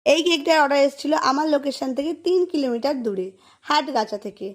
এই কেকটার অর্ডার এসেছিল আমার লোকেশন থেকে 3 কিলোমিটার দূরে, হাটগাছা থেকে।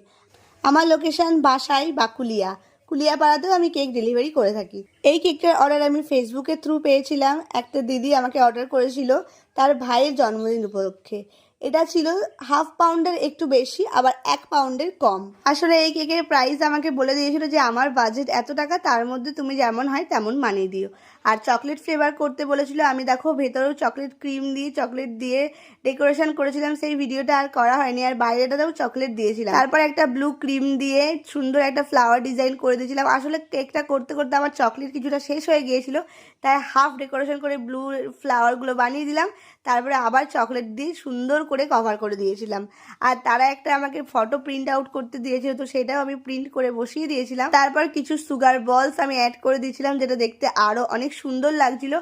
আমার লোকেশন বাসাই বাকুলিয়া, কুলিয়াপাড়াতেও আমি কেক ডেলিভারি করে থাকি। এই কেকটার অর্ডার আমি ফেসবুকের থ্রু পেয়েছিলাম। একটা দিদি আমাকে অর্ডার করেছিল তার ভাইয়ের জন্মদিন উপলক্ষে। এটা ছিল 1/2 পাউন্ডের একটু বেশি, আবার 1 পাউন্ডের কম। আসলে এই কেকের প্রাইস আমাকে বলে দিয়েছিল যে আমার বাজেট এত টাকা, তার মধ্যে তুমি যেমন হয় তেমন মানিয়ে দিও। আর চকলেট ফ্লেভার করতে বলেছিল। আমি দেখো ভেতরেও চকলেট ক্রিম দিয়ে চকলেট দিয়ে ডেকোরেশন করেছিলাম, সেই ভিডিওটা আর করা হয়নি। আর বাইরেটাতেও চকলেট দিয়েছিলাম। তারপর একটা ব্লু ক্রিম দিয়ে সুন্দর একটা ফ্লাওয়ার ডিজাইন করে দিয়েছিলাম। আসলে কেকটা করতে করতে আমার চকলেট কিছুটা শেষ হয়ে গিয়েছিল, তাই হাফ ডেকোরেশন করে ব্লু ফ্লাওয়ারগুলো বানিয়ে দিলাম। তারপরে আবার চকলেট দিয়ে সুন্দর করে কভার করে দিয়েছিলাম। আর তারা একটা আমাকে ফটো প্রিন্ট আউট করতে দিয়েছিল, তো সেটাও আমি প্রিন্ট করে বসিয়ে দিয়েছিলাম। তারপর কিছু সুগার বলস আমি অ্যাড করে দিয়েছিলাম, যেটা দেখতে আরও অনেক সুন্দর লাগছিল।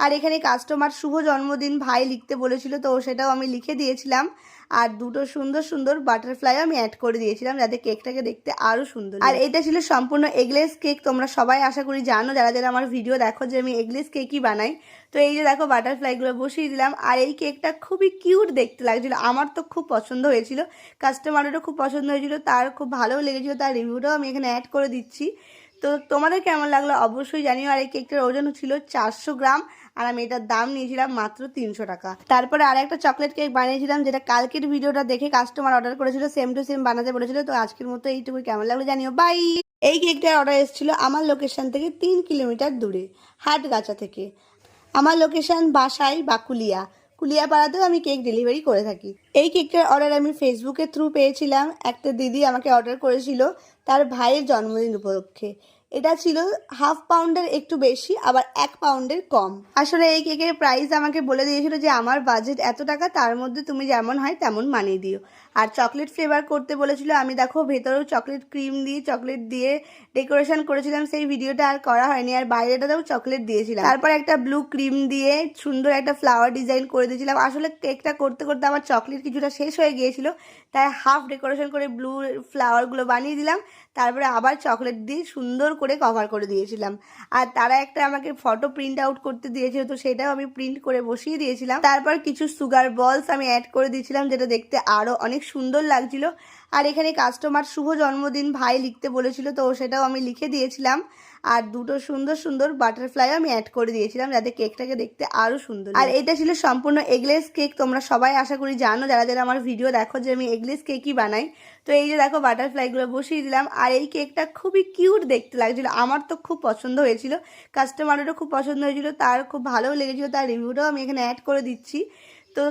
আর এখানে কাস্টমার শুভ জন্মদিন ভাই লিখতে বলেছিল, তো সেটাও আমি লিখে দিয়েছিলাম। আর দুটো সুন্দর সুন্দর বাটারফ্লাইও আমি অ্যাড করে দিয়েছিলাম, যাতে কেকটাকে দেখতে আরও সুন্দর। আর এটা ছিল সম্পূর্ণ এগলেস কেক। তোমরা সবাই আশা করি জানো, যারা যারা আমার ভিডিও দেখো, যে আমি এগলেস কেকই বানাই। তো এই যে দেখো বাটারফ্লাইগুলো বসিয়ে দিলাম। আর এই কেকটা খুবই কিউট দেখতে লাগছিল, আমার তো খুব পছন্দ হয়েছিল, কাস্টমারেরও খুব পছন্দ হয়েছিল, তার খুব ভালোও লেগেছিল। তার রিভিউটাও আমি এখানে অ্যাড করে দিচ্ছি। তো তোমাদের কেমন লাগলো অবশ্যই জানিও। আর এই কেকটার ওজন ছিল 400 গ্রাম, আর আমি এটার দাম নিয়েছিলাম মাত্র 300 টাকা। তারপরে আর একটা চকলেট কেক বানিয়েছিলাম, যেটা কালকের ভিডিওটা দেখে কাস্টমার অর্ডার করেছিল, সেম টু সেম বানাতে বলেছিল। তো আজকের মতো এইটুকু, কেমন লাগলো জানিও। বাই। এই কেকটার অর্ডার এসেছিল আমার লোকেশন থেকে 3 কিলোমিটার দূরে, হাটগাছা থেকে। আমার লোকেশন বাসাই বাকুলিয়া, কুলিয়াপাড়াতেও আমি কেক ডেলিভারি করে থাকি। এই কেকটার অর্ডার আমি ফেসবুকের থ্রু পেয়েছিলাম। একটা দিদি আমাকে অর্ডার করেছিল তার ভাইয়ের জন্মদিন উপলক্ষে। এটা ছিল 1/2 পাউন্ডের একটু বেশি, আবার 1 পাউন্ডের কম। আসলে এই কেকের প্রাইস আমাকে বলে দিয়েছিল যে আমার বাজেট এত টাকা, তার মধ্যে তুমি যেমন হয় তেমন মানিয়ে দিও। আর চকলেট ফ্লেভার করতে বলেছিল। আমি দেখো ভেতরেও চকলেট ক্রিম দিয়ে চকলেট দিয়ে ডেকোরেশন করেছিলাম, সেই ভিডিওটা আর করা হয়নি। আর বাইরেটাতেও চকলেট দিয়েছিলাম। তারপর একটা ব্লু ক্রিম দিয়ে সুন্দর একটা ফ্লাওয়ার ডিজাইন করে দিয়েছিলাম। আসলে কেকটা করতে করতে আমার চকলেট কিছুটা শেষ হয়ে গিয়েছিল, তাই হাফ ডেকোরেশন করে ব্লু ফ্লাওয়ারগুলো বানিয়ে দিলাম। তারপরে আবার চকলেট দিয়ে সুন্দর করে কভার করে দিয়েছিলাম। আর তারা একটা আমাকে ফটো প্রিন্ট আউট করতে দিয়েছিল, তো সেটাও আমি প্রিন্ট করে বসিয়ে দিয়েছিলাম। তারপর কিছু সুগার বলস আমি অ্যাড করে দিয়েছিলাম, যেটা দেখতে আরও অনেক সুন্দর লাগছিল। আর এখানে কাস্টমার শুভ জন্মদিন ভাই লিখতে বলেছিল, তো সেটাও আমি লিখে দিয়েছিলাম। আর দুটো সুন্দর সুন্দর বাটারফ্লাইও আমি অ্যাড করে দিয়েছিলাম, যাতে কেকটাকে দেখতে আরও সুন্দর। আর এটা ছিল সম্পূর্ণ এগলেস কেক। তোমরা সবাই আশা করি জানো, যারা যারা আমার ভিডিও দেখো, যে আমি এগলেস কেকই বানাই। তো এই যে দেখো বাটারফ্লাইগুলো বসিয়ে দিলাম। আর এই কেকটা খুবই কিউট দেখতে লাগছিল, আমার তো খুব পছন্দ হয়েছিল, কাস্টমারেরও খুব পছন্দ হয়েছিল, তার খুব ভালোও লেগেছিল। তার রিভিউটাও আমি এখানে অ্যাড করে দিচ্ছি। তো